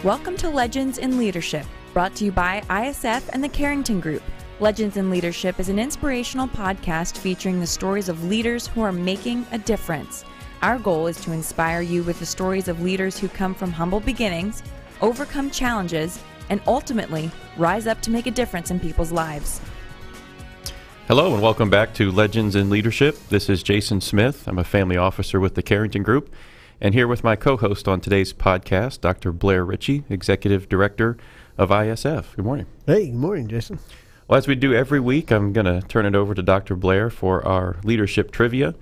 Welcome to Legends in Leadership, brought to you by ISF and the Carrington Group. Legends in Leadership is an inspirational podcast featuring the stories of leaders who are making a difference. Our goal is to inspire you with the stories of leaders who come from humble beginnings, overcome challenges, and ultimately rise up to make a difference in people's lives. Hello and welcome back to Legends in Leadership. This is Jason Smith. I'm a family officer with the Carrington Group, and here with my co-host on today's podcast, Dr. Blair Ritchie, Executive Director of ISF. Good morning. Hey, good morning, Jason. Well, as we do every week, I'm going to turn it over to Dr. Blair for our leadership trivia,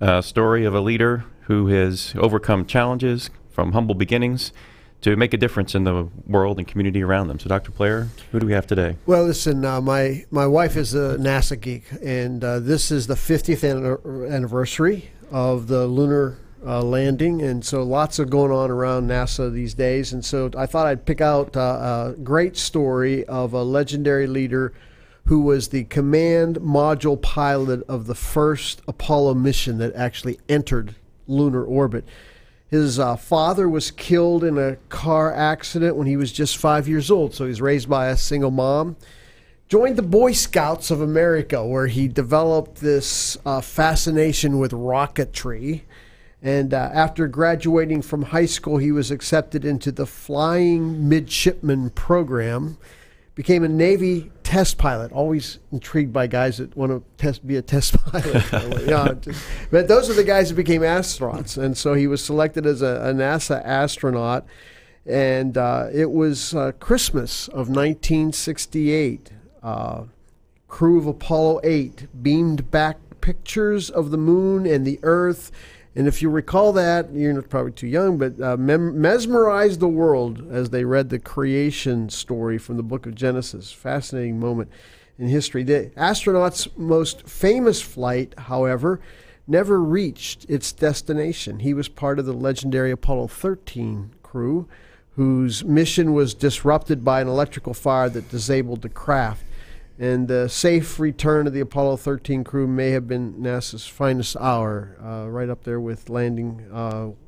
a story of a leader who has overcome challenges from humble beginnings to make a difference in the world and community around them. So, Dr. Blair, who do we have today? Well, listen, my wife is a NASA geek, and this is the 50th anniversary of the lunar landing, and so lots of going on around NASA these days. And so I thought I'd pick out a great story of a legendary leader who was the command module pilot of the first Apollo mission that actually entered lunar orbit. His father was killed in a car accident when he was just 5 years old, so he was raised by a single mom. Joined the Boy Scouts of America, where he developed this fascination with rocketry. And after graduating from high school, he was accepted into the Flying Midshipman program, became a Navy test pilot. Always intrigued by guys that want to be a test pilot. But those are the guys that became astronauts. And so he was selected as a NASA astronaut. And it was Christmas of 1968. Crew of Apollo 8 beamed back pictures of the moon and the Earth. And if you recall that, you're probably too young, but mesmerized the world as they read the creation story from the book of Genesis. Fascinating moment in history. The astronaut's most famous flight, however, never reached its destination. He was part of the legendary Apollo 13 crew, whose mission was disrupted by an electrical fire that disabled the craft. And the safe return of the Apollo 13 crew may have been NASA's finest hour, right up there with landing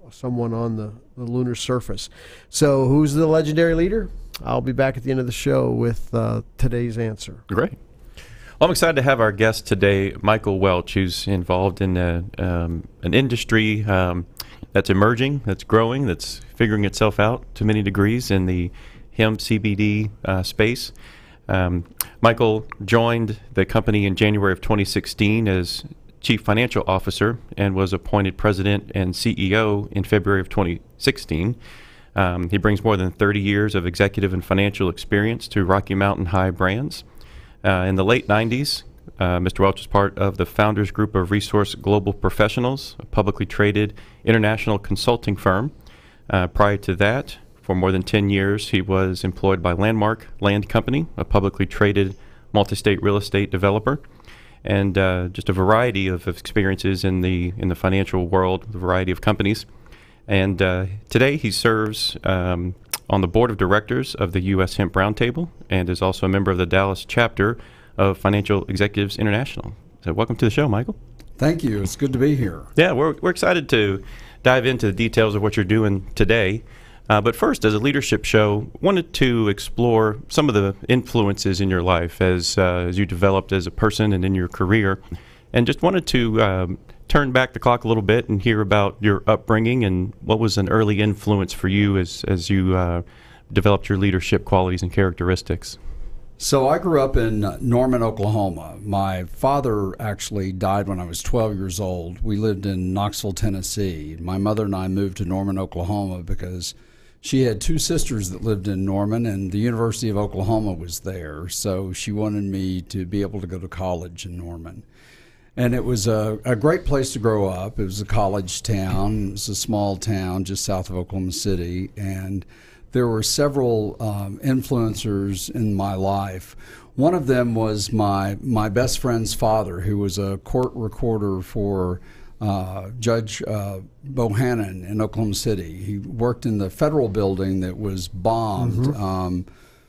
someone on the lunar surface. So who's the legendary leader? I'll be back at the end of the show with today's answer. Great. Well, I'm excited to have our guest today, Michael Welch, who's involved in an industry that's emerging, that's growing, that's figuring itself out to many degrees in the hemp CBD space. Michael joined the company in January of 2016 as Chief Financial Officer and was appointed President and CEO in February of 2016. He brings more than 30 years of executive and financial experience to Rocky Mountain High brands. In the late 90s, Mr. Welch was part of the founders group of Resource Global Professionals, a publicly traded international consulting firm. Prior to that, for more than 10 years, he was employed by Landmark Land Company, a publicly traded multi-state real estate developer, and just a variety of experiences in the financial world, a variety of companies. And today he serves on the board of directors of the U.S. Hemp Roundtable and is also a member of the Dallas chapter of Financial Executives International. So welcome to the show, Michael. Thank you. It's good to be here. Yeah, we're excited to dive into the details of what you're doing today. But first, as a leadership show, wanted to explore some of the influences in your life as you developed as a person and in your career, and just wanted to turn back the clock a little bit and hear about your upbringing and what was an early influence for you as you developed your leadership qualities and characteristics. So I grew up in Norman, Oklahoma. My father actually died when I was 12 years old. We lived in Knoxville, Tennessee. My mother and I moved to Norman, Oklahoma because she had two sisters that lived in Norman, and the University of Oklahoma was there. So she wanted me to be able to go to college in Norman. And it was a great place to grow up. It was a college town. It was a small town just south of Oklahoma City. And there were several influencers in my life. One of them was my best friend's father, who was a court recorder for Judge Bohannon in Oklahoma City. He worked in the federal building that was bombed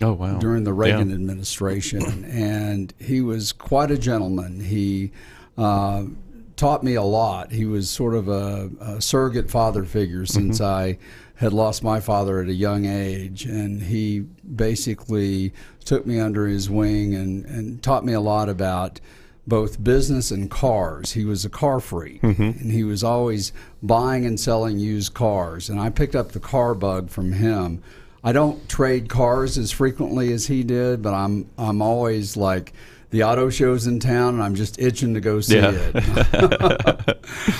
Oh, wow. during the Reagan administration, and he was quite a gentleman. He taught me a lot. He was sort of a surrogate father figure since I had lost my father at a young age, and he basically took me under his wing and taught me a lot about both business and cars. He was a car freak, and he was always buying and selling used cars, and I picked up the car bug from him. I don't trade cars as frequently as he did, but I'm always like, the auto show's in town, and I'm just itching to go see it.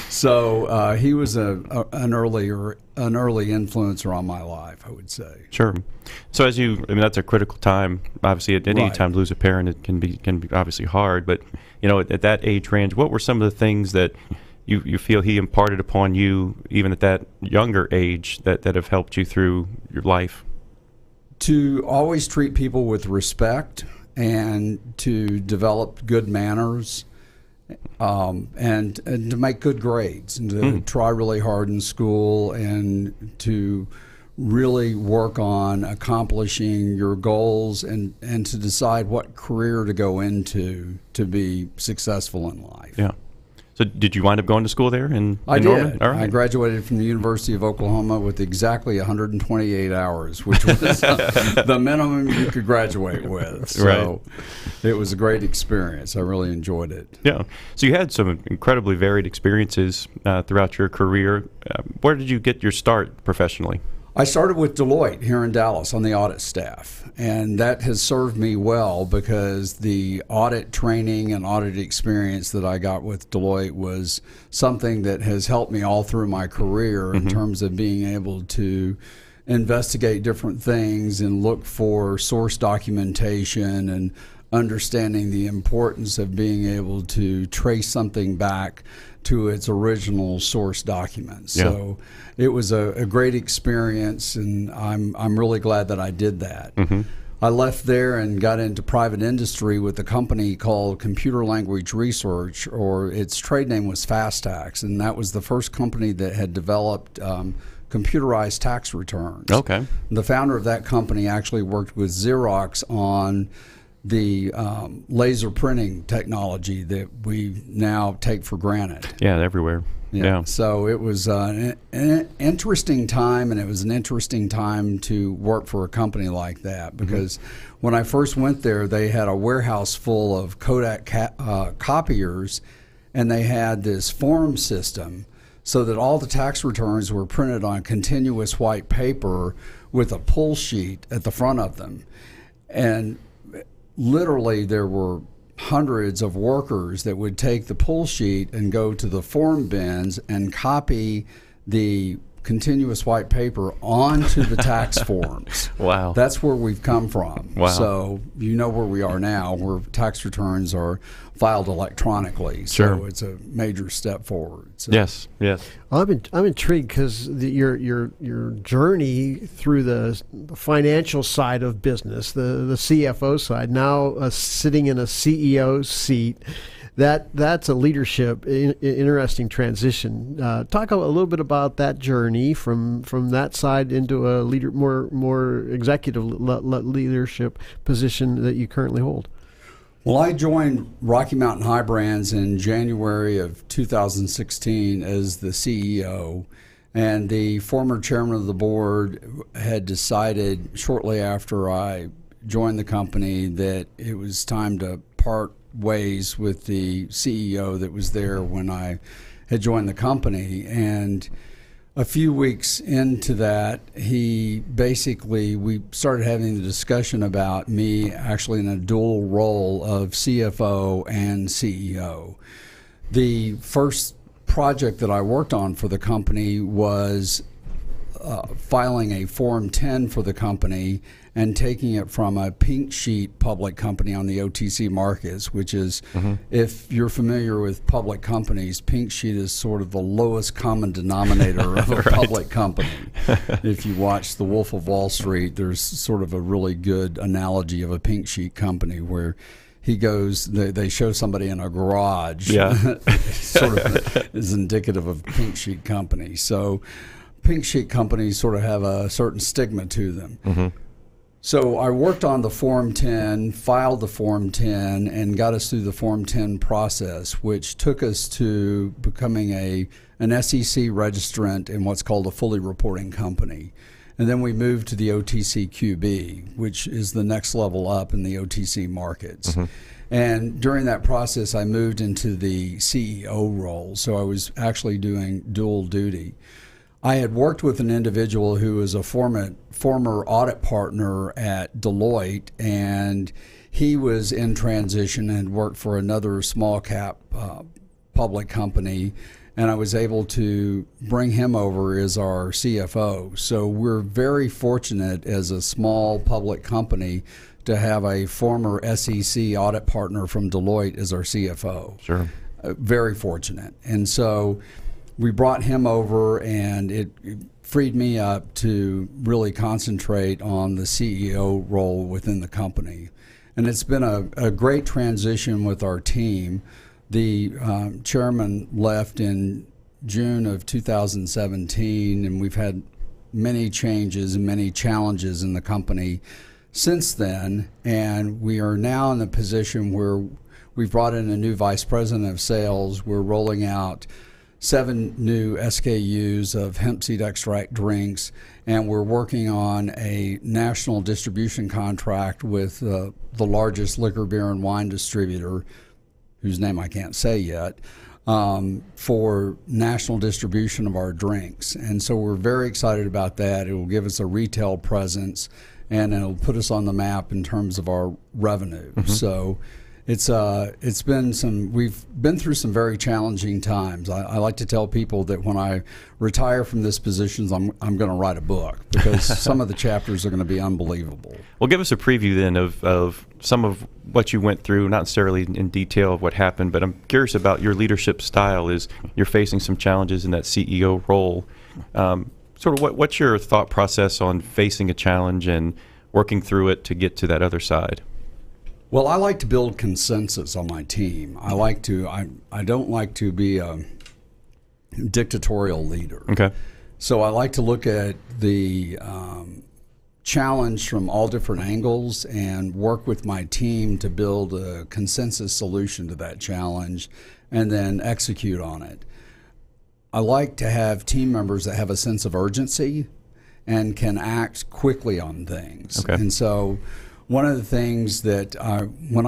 So he was an early influencer on my life, I would say. Sure. So that's a critical time. Obviously, at any Right. time to lose a parent, it can be obviously hard. But at that age range, what were some of the things that you feel he imparted upon you, even at that younger age, that have helped you through your life? To always treat people with respect, and to develop good manners, and to make good grades, and to try really hard in school, and to really work on accomplishing your goals, and to decide what career to go into to be successful in life. Yeah. So did you wind up going to school there in I Norman? did. All right. I graduated from the University of Oklahoma with exactly 128 hours, which was the minimum you could graduate with. So it was a great experience. I really enjoyed it. Yeah. So you had some incredibly varied experiences throughout your career. Where did you get your start professionally? I started with Deloitte here in Dallas on the audit staff, and that has served me well because the audit training and audit experience that I got with Deloitte was something that has helped me all through my career in terms of being able to investigate different things and look for source documentation and understanding the importance of being able to trace something back to its original source documents. Yeah. So it was a great experience, and I'm really glad that I did that. I left there and got into private industry with a company called Computer Language Research, or its trade name was FastTax, and that was the first company that had developed computerized tax returns. Okay. The founder of that company actually worked with Xerox on the laser printing technology that we now take for granted. Yeah, everywhere. Yeah. So it was an interesting time, and it was an interesting time to work for a company like that because when I first went there, they had a warehouse full of Kodak copiers, and they had this form system so that all the tax returns were printed on continuous white paper with a pull sheet at the front of them. And literally there were hundreds of workers that would take the pull sheet and go to the form bins and copy the continuous white paper onto the tax forms. Wow. That's where we've come from. Wow. So you know where we are now, where tax returns are filed electronically. Sure. So it's a major step forward. So. Yes. I'm intrigued because your journey through the financial side of business, the CFO side, now sitting in a CEO seat, that's a leadership interesting transition. Talk a little bit about that journey from that side into a leader, more executive leadership position that you currently hold. Well, I joined Rocky Mountain High Brands in January of 2016 as the CEO, and the former chairman of the board had decided shortly after I joined the company that it was time to part ways with the CEO that was there when I had joined the company. And a few weeks into that, we started having the discussion about me actually in a dual role of CFO and CEO. The first project that I worked on for the company was filing a Form 10 for the company and taking it from a pink sheet public company on the OTC markets, which is, if you're familiar with public companies, pink sheet is sort of the lowest common denominator of a public company. If you watch The Wolf of Wall Street, there's sort of a really good analogy of a pink sheet company where he goes, they show somebody in a garage. Yeah. Sort of is indicative of pink sheet company. So pink sheet companies sort of have a certain stigma to them. Mm-hmm. So I worked on the Form 10, filed the Form 10, and got us through the Form 10 process, which took us to becoming an SEC registrant in what's called a fully reporting company. And then we moved to the OTCQB, which is the next level up in the OTC markets. Mm-hmm. And during that process, I moved into the CEO role. So I was actually doing dual duty. I had worked with an individual who was a former audit partner at Deloitte, and he was in transition and worked for another small cap public company, and I was able to bring him over as our CFO. So we're very fortunate as a small public company to have a former SEC audit partner from Deloitte as our CFO. Sure. Very fortunate. And so we brought him over, and it freed me up to really concentrate on the CEO role within the company. And it's been a great transition with our team. The chairman left in June of 2017, and we've had many changes and many challenges in the company since then. And we are now in a position where we've brought in a new vice president of sales. We're rolling out 7 new SKUs of hemp seed extract drinks, and we're working on a national distribution contract with the largest liquor, beer, and wine distributor, whose name I can't say yet, for national distribution of our drinks. And so we're very excited about that. It will give us a retail presence, and it'll put us on the map in terms of our revenue. Mm-hmm. So it's been we've been through some very challenging times. I like to tell people that when I retire from this position, I'm going to write a book, because some of the chapters are going to be unbelievable. Well, give us a preview then of some of what you went through, not necessarily in detail of what happened, but I'm curious about your leadership style. Is you're facing some challenges in that CEO role. Sort of what's your thought process on facing a challenge and working through it to get to that other side? Well, I like to build consensus on my team. I don't like to be a dictatorial leader. Okay. So I like to look at the challenge from all different angles and work with my team to build a consensus solution to that challenge and then execute on it. I like to have team members that have a sense of urgency and can act quickly on things. Okay. And so one of the things that when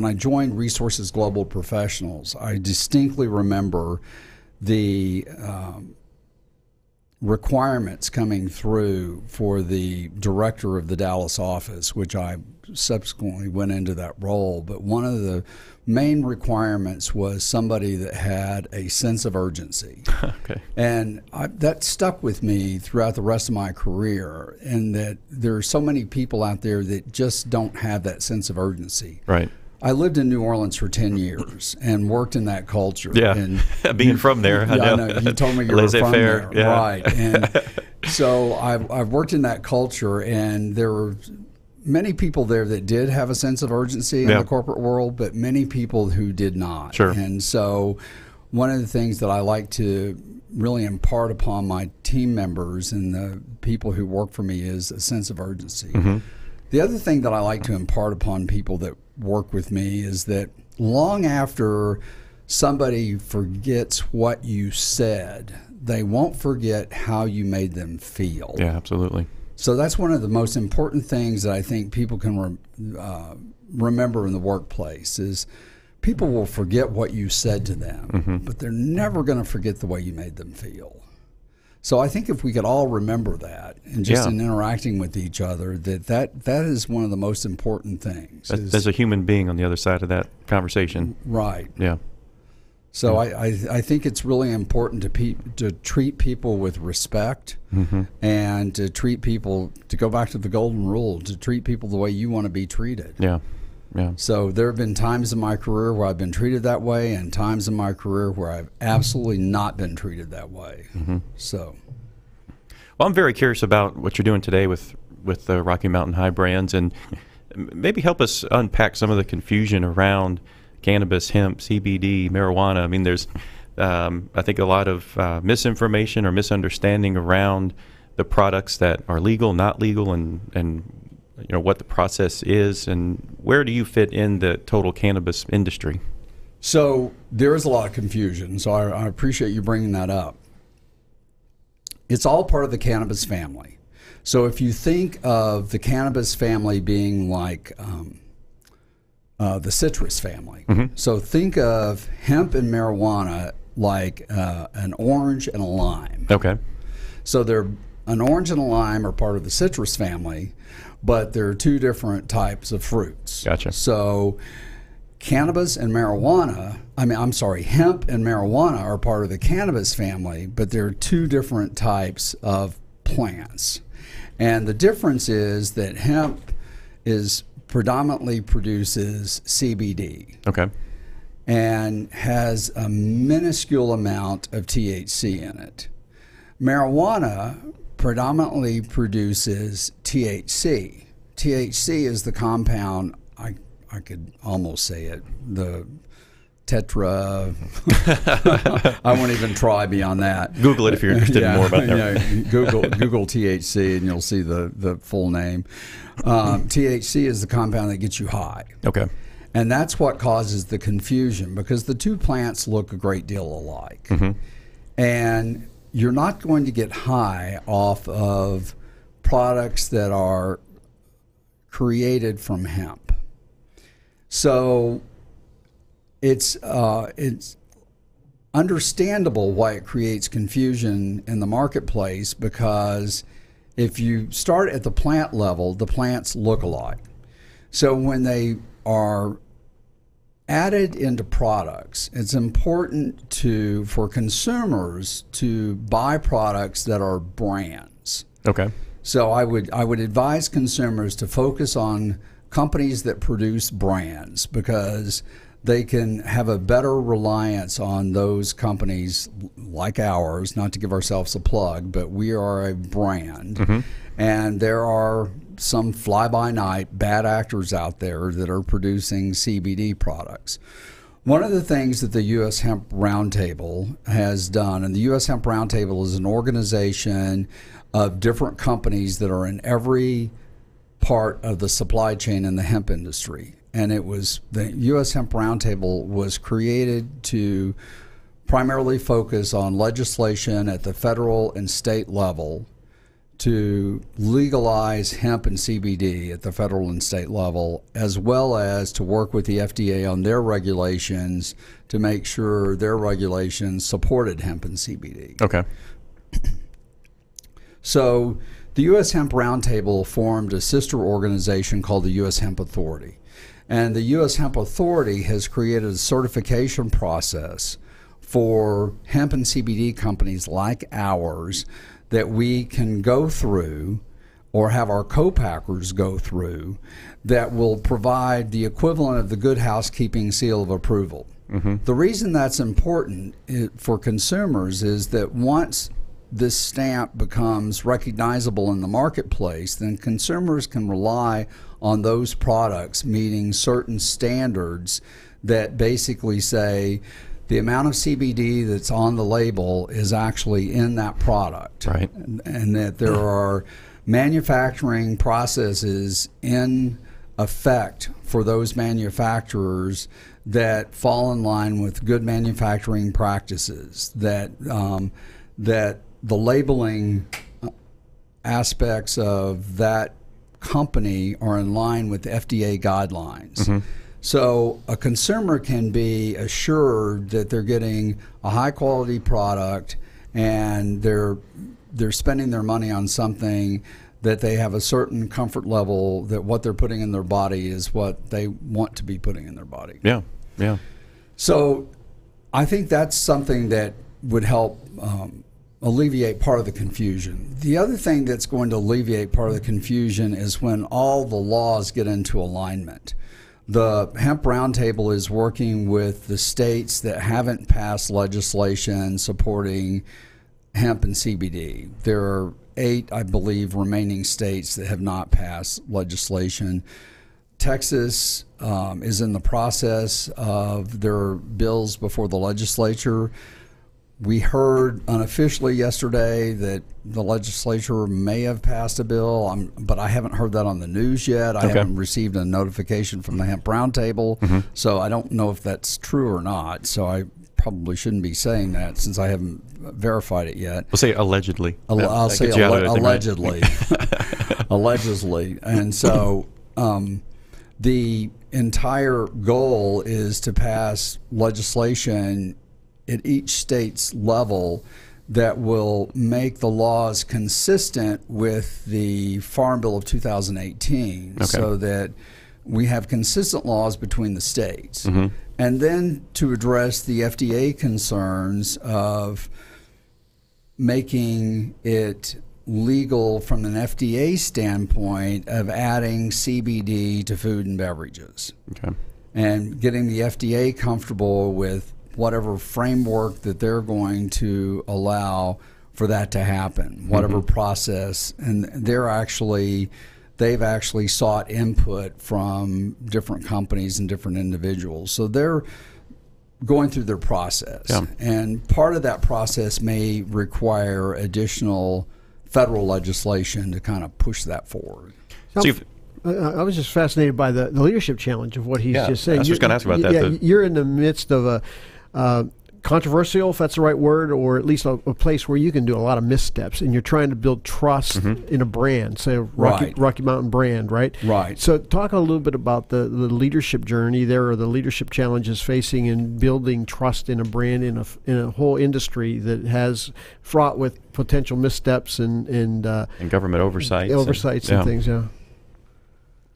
I joined Resources Global Professionals, I distinctly remember the requirements coming through for the director of the Dallas office, which I subsequently went into that role. But one of the main requirements was somebody that had a sense of urgency. Okay. And that stuck with me throughout the rest of my career, and that there are so many people out there that just don't have that sense of urgency. Right. I lived in New Orleans for 10 years and worked in that culture. Yeah, and being from there, I know. You told me you were from there. Yeah. Right. And so I've worked in that culture, and there were many people there that did have a sense of urgency in the corporate world, but many people who did not. Sure. And so one of the things that I like to really impart upon my team members and the people who work for me is a sense of urgency. Mm-hmm. The other thing that I like to impart upon people that work with me is that long after somebody forgets what you said, they won't forget how you made them feel. Yeah, absolutely. So that's one of the most important things that I think people can remember in the workplace is people will forget what you said to them, mm-hmm. but they're never going to forget the way you made them feel. So I think if we could all remember that, and just in interacting with each other, that is one of the most important things. There's a human being on the other side of that conversation. Right. Yeah. So I think it's really important to treat people with respect, mm-hmm. and to treat people, to go back to the golden rule, to treat people the way you want to be treated. Yeah. Yeah. So there have been times in my career where I've been treated that way, and times in my career where I've absolutely not been treated that way. Mm-hmm. So, well, I'm very curious about what you're doing today with the Rocky Mountain High brands, and maybe help us unpack some of the confusion around cannabis, hemp, CBD, marijuana. I mean, there's, I think, a lot of misinformation or misunderstanding around the products that are legal, not legal, and what the process is, and where do you fit in the total cannabis industry? So there is a lot of confusion, so I appreciate you bringing that up. It's all part of the cannabis family. So if you think of the cannabis family being like the citrus family, so think of hemp and marijuana like an orange and a lime. Okay. So an orange and a lime are part of the citrus family, but there are two different types of fruits. Gotcha. So cannabis and marijuana, hemp and marijuana are part of the cannabis family, but there are two different types of plants. And the difference is that hemp predominantly produces CBD. Okay. And has a minuscule amount of THC in it. Marijuana predominantly produces THC. THC is the compound, I could almost say it, the tetra. I won't even try beyond that. Google it if you're interested in more about that. Google THC and you'll see the full name. THC is the compound that gets you high. Okay. And that's what causes the confusion, because the two plants look a great deal alike. And you're not going to get high off of products that are created from hemp. So it's understandable why it creates confusion in the marketplace, because if you start at the plant level, the plants look alike. So when they are added into products, it's important for consumers to buy products that are brands. Okay. So I would advise consumers to focus on companies that produce brands, because they can have a better reliance on those companies like ours, not to give ourselves a plug, but we are a brand. And there are some fly-by-night bad actors out there that are producing CBD products. One of the things that the U.S. Hemp Roundtable has done, and the U.S. Hemp Roundtable is an organization of different companies that are in every part of the supply chain in the hemp industry. And the U.S. Hemp Roundtable was created to primarily focus on legislation at the federal and state level to legalize hemp and CBD at the federal and state level, as well as to work with the FDA on their regulations to make sure their regulations supported hemp and CBD. Okay. So the U.S. Hemp Roundtable formed a sister organization called the U.S. Hemp Authority. And the U.S. Hemp Authority has created a certification process for hemp and CBD companies like ours that we can go through, or have our co-packers go through, that will provide the equivalent of the Good Housekeeping seal of approval. The reason that's important for consumers is that once this stamp becomes recognizable in the marketplace, then consumers can rely on those products meeting certain standards that basically say the amount of CBD that's on the label is actually in that product. Right. And that there are manufacturing processes in effect for those manufacturers that fall in line with good manufacturing practices, that that the labeling aspects of that company are in line with FDA guidelines. So a consumer can be assured that they're getting a high quality product, and they're spending their money on something that they have a certain comfort level that what they're putting in their body is what they want to be putting in their body. Yeah, yeah. So I think that's something that would help alleviate part of the confusion. The other thing that's going to alleviate part of the confusion is when all the laws get into alignment. The Hemp Roundtable is working with the states that haven't passed legislation supporting hemp and CBD. There are 8, I believe, remaining states that have not passed legislation. Texas is in the process of their bills before the legislature. We heard unofficially yesterday that the legislature may have passed a bill, but I haven't heard that on the news yet. I haven't received a notification from the Hemp Roundtable, so I don't know if that's true or not. So I probably shouldn't be saying that since I haven't verified it yet. We'll say allegedly. I'll say allegedly. Allegedly. And so the entire goal is to pass legislation at each state's level that will make the laws consistent with the Farm Bill of 2018 so that we have consistent laws between the states. And then to address the FDA concerns of making it legal from an FDA standpoint of adding CBD to food and beverages. And getting the FDA comfortable with whatever framework that they're going to allow for that to happen, whatever process. And they've actually sought input from different companies and different individuals. So they're going through their process. And part of that process may require additional federal legislation to kind of push that forward. I was just fascinated by the leadership challenge of what he's just saying. I was just going to ask about that. You're in the midst of a controversial, if that's the right word, or at least a place where you can do a lot of missteps, and you're trying to build trust in a brand, say a Rocky Mountain brand, right? Right. So talk a little bit about the leadership journey there, or the leadership challenges facing in building trust in a brand in a whole industry that has fraught with potential missteps and government oversights and things.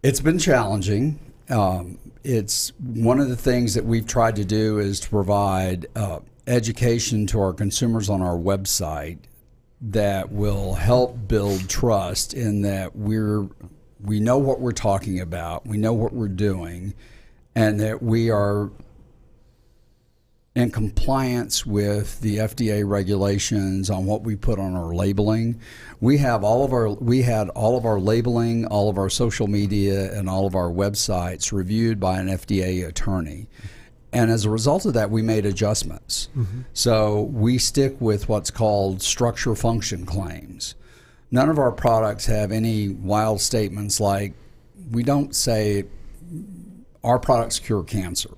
It's been challenging. It's one of the things that we've tried to do is to provide education to our consumers on our website that will help build trust in that we know what we're talking about, we know what we're doing, and that we are in compliance with the FDA regulations on what we put on our labeling. We had all of our labeling, all of our social media, and all of our websites reviewed by an FDA attorney. And as a result of that, we made adjustments. So we stick with what's called structure function claims. None of our products have any wild statements like, we don't say our products cure cancer.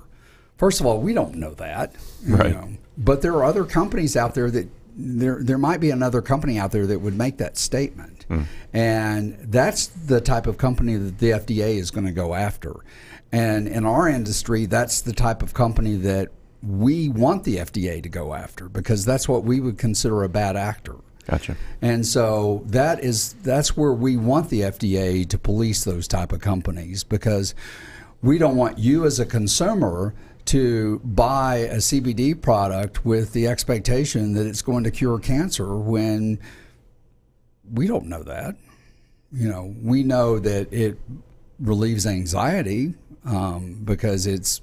First of all, we don't know that, right? But there are other companies out there that there might be another company out there that would make that statement, and that's the type of company that the FDA is going to go after. And in our industry, that's the type of company that we want the FDA to go after because that's what we would consider a bad actor. Gotcha. And so that's where we want the FDA to police those type of companies because we don't want you as a consumer to buy a CBD product with the expectation that it's going to cure cancer when we don't know that. We know that it relieves anxiety because it's,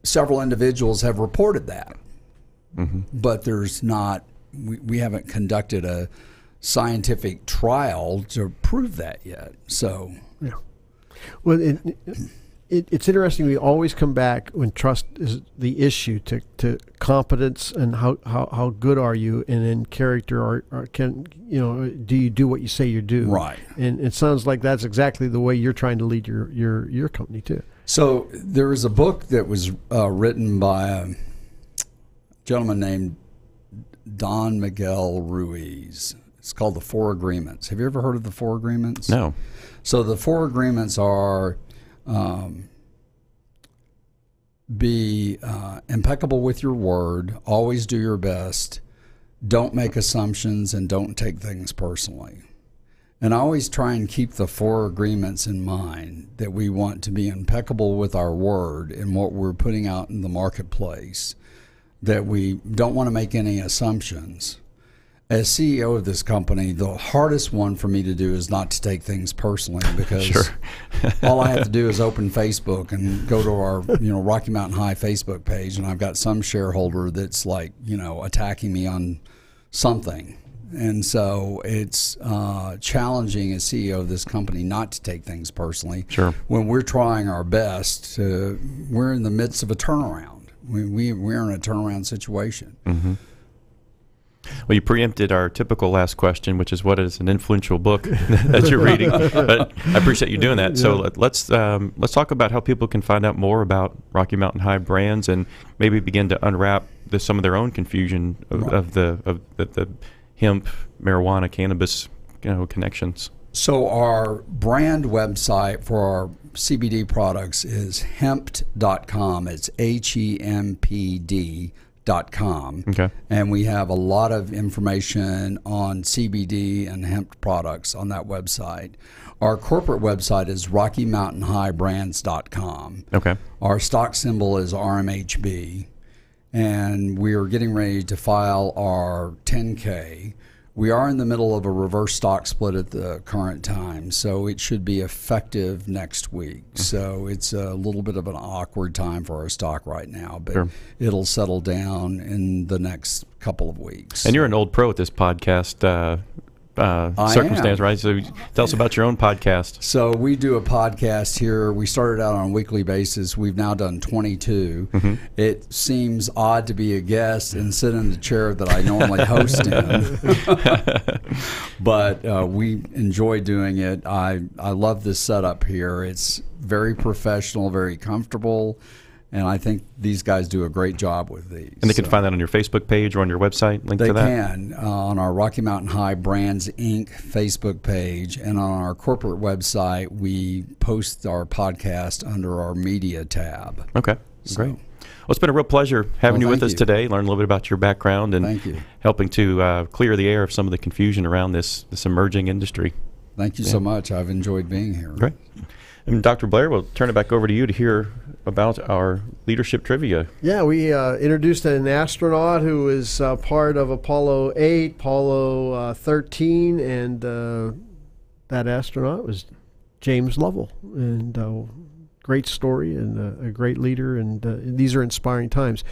several individuals have reported that. But there's not, we haven't conducted a scientific trial to prove that yet. So, yeah. Well, it's interesting. We always come back when trust is the issue to competence and how good are you, and then character. Do you do what you say you do? Right. And it sounds like that's exactly the way you're trying to lead your company too. So there is a book that was written by a gentleman named Don Miguel Ruiz. It's called The Four Agreements. Have you ever heard of the Four Agreements? No. So the Four Agreements are be impeccable with your word, always do your best, don't make assumptions, and don't take things personally. And I always try and keep the four agreements in mind, that we want to be impeccable with our word and what we're putting out in the marketplace, that we don't want to make any assumptions. As CEO of this company, the hardest one for me to do is not to take things personally because all I have to do is open Facebook and go to our Rocky Mountain High Facebook page, and I've got some shareholder that's like attacking me on something. And so it's challenging as CEO of this company not to take things personally. Sure. When we're trying our best, we're in the midst of a turnaround. We're in a turnaround situation. Mm-hmm. Well, you preempted our typical last question, which is what is an influential book that you're reading? But I appreciate you doing that. So let's talk about how people can find out more about Rocky Mountain High brands and maybe begin to unwrap some of their own confusion of the hemp, marijuana, cannabis, connections. So our brand website for our CBD products is hempd.com. It's HEMPD.com. Okay. And we have a lot of information on CBD and hemp products on that website. Our corporate website is RockyMountainHighBrands.com. Okay. Our stock symbol is RMHB. And we are getting ready to file our 10K. We are in the middle of a reverse stock split at the current time, so it should be effective next week. So it's a little bit of an awkward time for our stock right now, but Sure. It'll settle down in the next couple of weeks. And you're an old pro at this podcast circumstance, right? So tell us about your own podcast. So we do a podcast here. We started out on a weekly basis. We've now done 22. Mm-hmm. It seems odd to be a guest and sit in the chair that I normally host in. But we enjoy doing it. I love this setup here. It's very professional, very comfortable. And I think these guys do a great job with these. And they can find that on your Facebook page or on your website, link to that? They can, on our Rocky Mountain High Brands, Inc. Facebook page. And on our corporate website, we post our podcast under our media tab. Okay, great. Well, it's been a real pleasure having you with us today, learn a little bit about your background and helping to clear the air of some of the confusion around this emerging industry. Thank you so much. I've enjoyed being here. Great. And Dr. Blair, we'll turn it back over to you to hear about our leadership trivia. Yeah, we introduced an astronaut who was part of Apollo 8, Apollo 13, and that astronaut was James Lovell. And great story and a great leader, and these are inspiring times.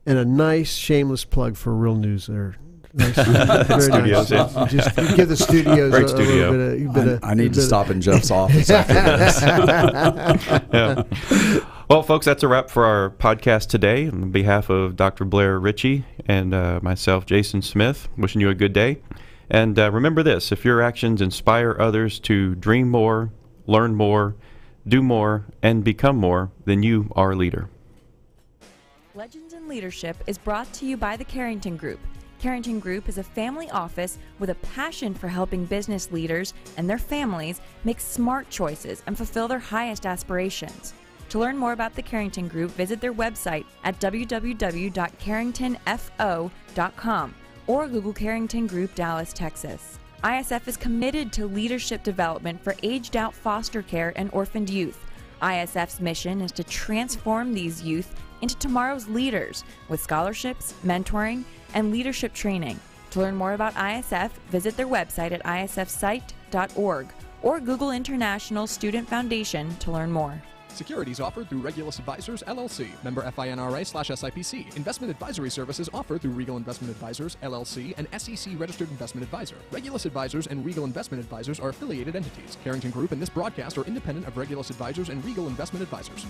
And a nice shameless plug for Real News there. Nice, very studios, nice. yeah. Just give the studios Great a studio. little bit of. I need to stop in Jeff's office after this. Yeah. Well, folks, that's a wrap for our podcast today. On behalf of Dr. Blair Ritchie and myself, Jason Smith, wishing you a good day. And remember this, if your actions inspire others to dream more, learn more, do more, and become more, then you are a leader. Legends in Leadership is brought to you by the Carrington Group. Carrington Group is a family office with a passion for helping business leaders and their families make smart choices and fulfill their highest aspirations. To learn more about the Carrington Group, visit their website at www.carringtonfo.com or Google Carrington Group, Dallas, Texas. ISF is committed to leadership development for aged-out foster care and orphaned youth. ISF's mission is to transform these youth into tomorrow's leaders with scholarships, mentoring, and leadership training. To learn more about ISF, visit their website at isfsite.org or Google International Student Foundation to learn more. Securities offered through Regulus Advisors, LLC, member FINRA/SIPC. Investment advisory services offered through Regal Investment Advisors, LLC, an SEC-registered investment advisor. Regulus Advisors and Regal Investment Advisors are affiliated entities. Carrington Group and this broadcast are independent of Regulus Advisors and Regal Investment Advisors.